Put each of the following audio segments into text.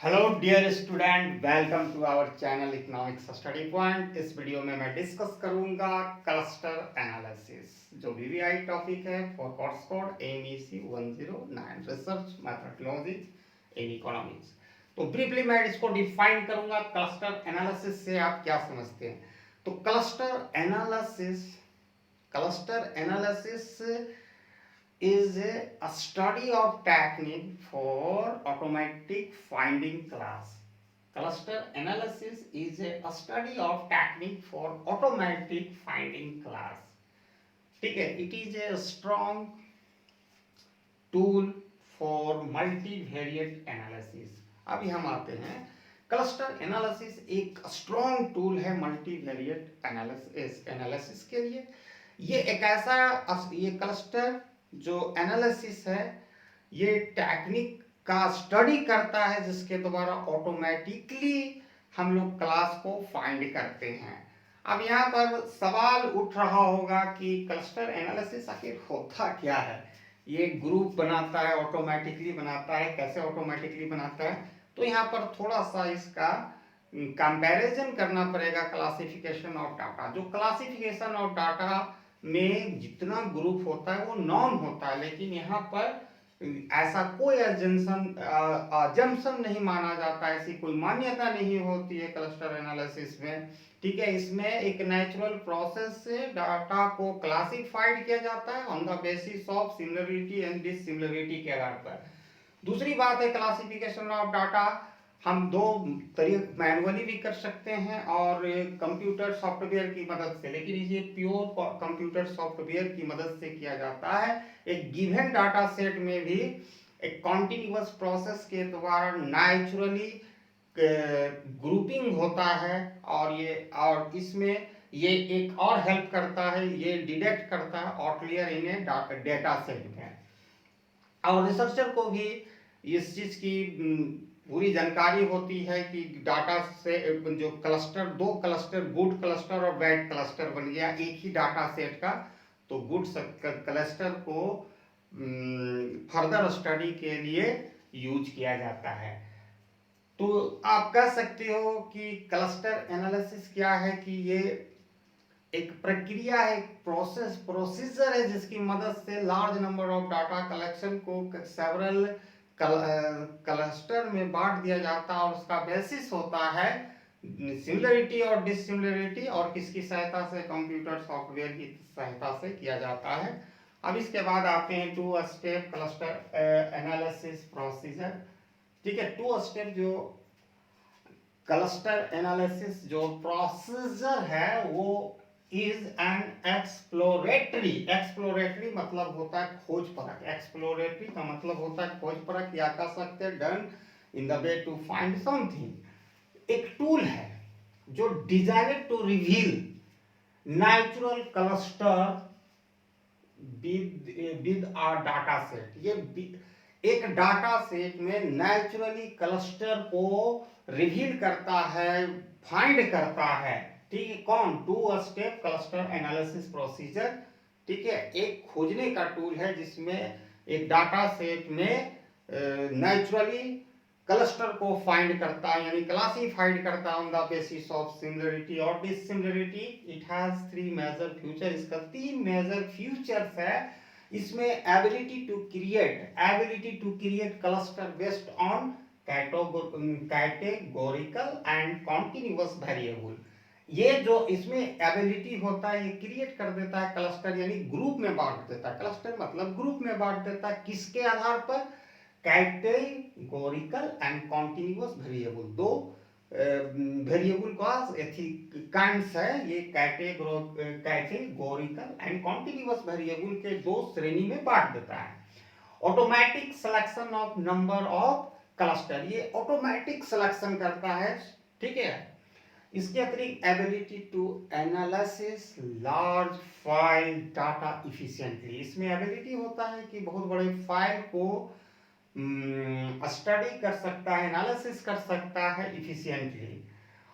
Hello dear student, welcome to our channel economics study point. इस video में मैं discuss करूंगा क्लस्टर एनालिसिस, जो वीवीआई टॉपिक है for course code MEC 109 research methodology in economics. तो briefly मैं इसको डिफाइन करूंगा। क्लस्टर एनालिसिस से आप क्या समझते हैं? तो cluster analysis is a study of technique for automatic finding class. Cluster analysis is a study of technique for automatic finding class. ठीक है, it is a strong tool for multivariate analysis. अभी हम आते हैं, क्लस्टर एनालिसिस एक strong tool है multivariate analysis के लिए। ये एक ऐसा ये क्लस्टर जो एनालिसिस है, ये टेक्निक का स्टडी करता है जिसके द्वारा ऑटोमेटिकली हम लोग क्लास को फाइंड करते हैं। अब यहाँ पर सवाल उठ रहा होगा कि क्लस्टर एनालिसिस आखिर होता क्या है? ये ग्रुप बनाता है, ऑटोमेटिकली बनाता है। कैसे ऑटोमेटिकली बनाता है? तो यहाँ पर थोड़ा सा इसका कंपैरिजन करना पड़ेगा क्लासिफिकेशन ऑफ डाटा। जो क्लासिफिकेशन ऑफ डाटा में जितना ग्रुप होता है वो नॉन होता है, लेकिन यहाँ पर ऐसा कोई अजम्पशन नहीं माना जाता, ऐसी कोई मान्यता नहीं होती है क्लस्टर एनालिसिस में। ठीक है, इसमें एक नेचुरल प्रोसेस से डाटा को क्लासिफाइड किया जाता है on the basis of similarity and dissimilarity के आधार पर। दूसरी बात है, क्लासिफिकेशन ऑफ डाटा हम दो तरीके मैनुअली भी कर सकते हैं और कंप्यूटर सॉफ्टवेयर की मदद से, लेकिन ये प्योर कंप्यूटर सॉफ्टवेयर की मदद से किया जाता है। एक गिवन डाटा सेट में भी एक कॉन्टिन्यूअस प्रोसेस के द्वारा नेचुरली ग्रुपिंग होता है, और इसमें ये एक और हेल्प करता है, ये डिटेक्ट करता है आउटलियर इन ए डेटा सेट में। और रिसर्चर को भी इस चीज की पूरी जानकारी होती है कि डाटा से जो क्लस्टर, दो क्लस्टर, गुड क्लस्टर और बैड क्लस्टर बन गया एक ही डाटा सेट का, तो गुड क्लस्टर को फर्दर स्टडी के लिए यूज किया जाता है। तो आप कह सकते हो कि क्लस्टर एनालिसिस क्या है कि ये एक प्रक्रिया है, एक प्रोसीजर है जिसकी मदद से large number of data collection को सेवरल क्लस्टर में बांट दिया जाता है, और उसका बेसिस होता है सिमिलरिटी और डिसिमिलरिटी, और किसकी सहायता से? कंप्यूटर सॉफ्टवेयर की सहायता से किया जाता है। अब इसके बाद आते हैं two step cluster analysis procedure. ठीक है, टू स्टेप जो क्लस्टर एनालिसिस जो प्रोसीजर है वो इज एन एक्सप्लोरेटरी मतलब होता है खोज परख। एक्सप्लोरेटरी का मतलब होता है खोज परख, या कह सकते हैं done in the way to find something. एक टूल है जो designed to reveal natural cluster with a data set. ये एक डाटा सेट में नेचुरली क्लस्टर को रिवील करता है, फाइंड करता है। ठीक है, कौन? Two step cluster analysis procedure. ठीक है, एक खोजने का टूल है जिसमें एक डाटा सेट में नेचुरली क्लस्टर को फाइंड करता है, यानी क्लासिफाइड करता है on the basis of similarity और dissimilarity. It has three major feature, इसका तीन मेजर फीचर्स है। इसमें ability to create cluster based on categorical and continuous variable. ये जो इसमें एबिलिटी होता है, ये क्रिएट कर देता है क्लस्टर, यानी ग्रुप में बांट देता है। क्लस्टर मतलब ग्रुप में बांट देता है, किसके आधार पर? Categorical and continuous variable. दो वेरिएबल का काइंड्स है ये, कैटेगोरिकल एंड कॉन्टिन्यूअस वेरिएबल के दो श्रेणी में बांट देता है। Automatic selection of number of cluster, ये ऑटोमेटिक सिलेक्शन करता है। ठीक है, इसके अतिरिक्त ability to analysis large file data efficiently. इसमें एबिलिटी होता है कि बहुत बड़े फाइल को स्टडी कर सकता है, एनालिसिस कर सकता है इफिशिएंटली।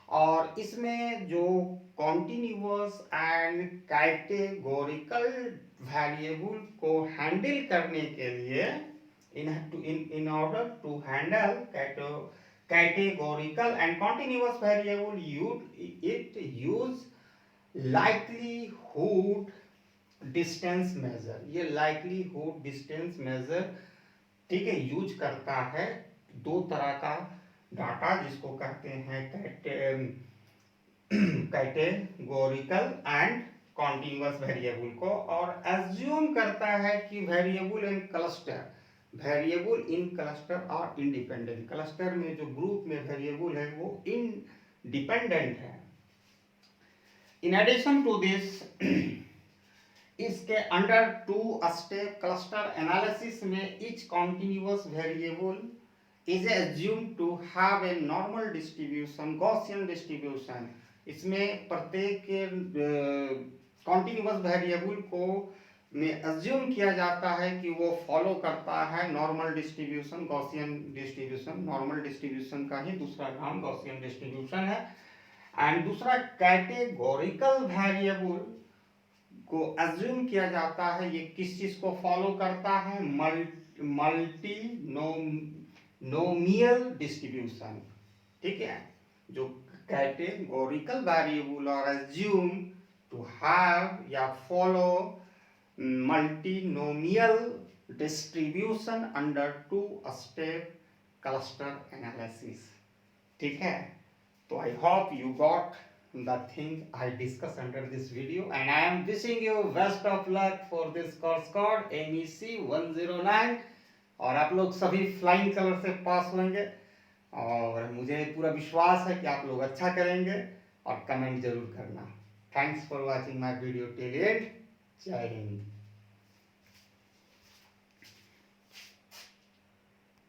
और इसमें जो कॉन्टिन्यूअस एंड कैटेगोरिकल वेरिएबल को हैंडल करने के लिए, in order to handle categorical and continuous variable, it use likelihood distance measure. ये likelihood distance measure, ठीक है, यूज करता है दो तरह का डाटा जिसको कहते हैं कैटेगोरिकल एंड कॉन्टिन्यूअस वेरिएबल को, और एज्यूम करता है कि variable in cluster are independent. Cluster में जो ग्रुप में वेरिएबल है वो इंडिपेंडेंट है। इन एडिशन टू दिस, इसके अंडर 2 स्टेप क्लस्टर एनालिसिस में each continuous variable is assumed to have a normal distribution, Gaussian distribution. इसमें प्रत्येक कॉन्टिन्यूअस वेरिएबल को में एज्यूम किया जाता है कि वो फॉलो करता है normal distribution, Gaussian distribution. Normal distribution का ही दूसरा नाम गॉसियन डिस्ट्रीब्यूशन है। एंड दूसरा कैटेगोरिकल वेरिएबल को एज्यूम किया जाता है, ये किस चीज को फॉलो करता है, मल्टीनोमियल डिस्ट्रीब्यूशन। ठीक है, जो categorical variable are assumed to have या follow multinomial distribution under 2-step cluster analysis। ठीक है, तो I hope you got the thing I discussed under this video, and I am wishing you best of luck for this course code MEC 109, और आप लोग सभी flying colour से पास होंगे, और मुझे पूरा विश्वास है कि आप लोग अच्छा करेंगे, और कमेंट जरूर करना। Thanks for watching my video till and. जय हिंद।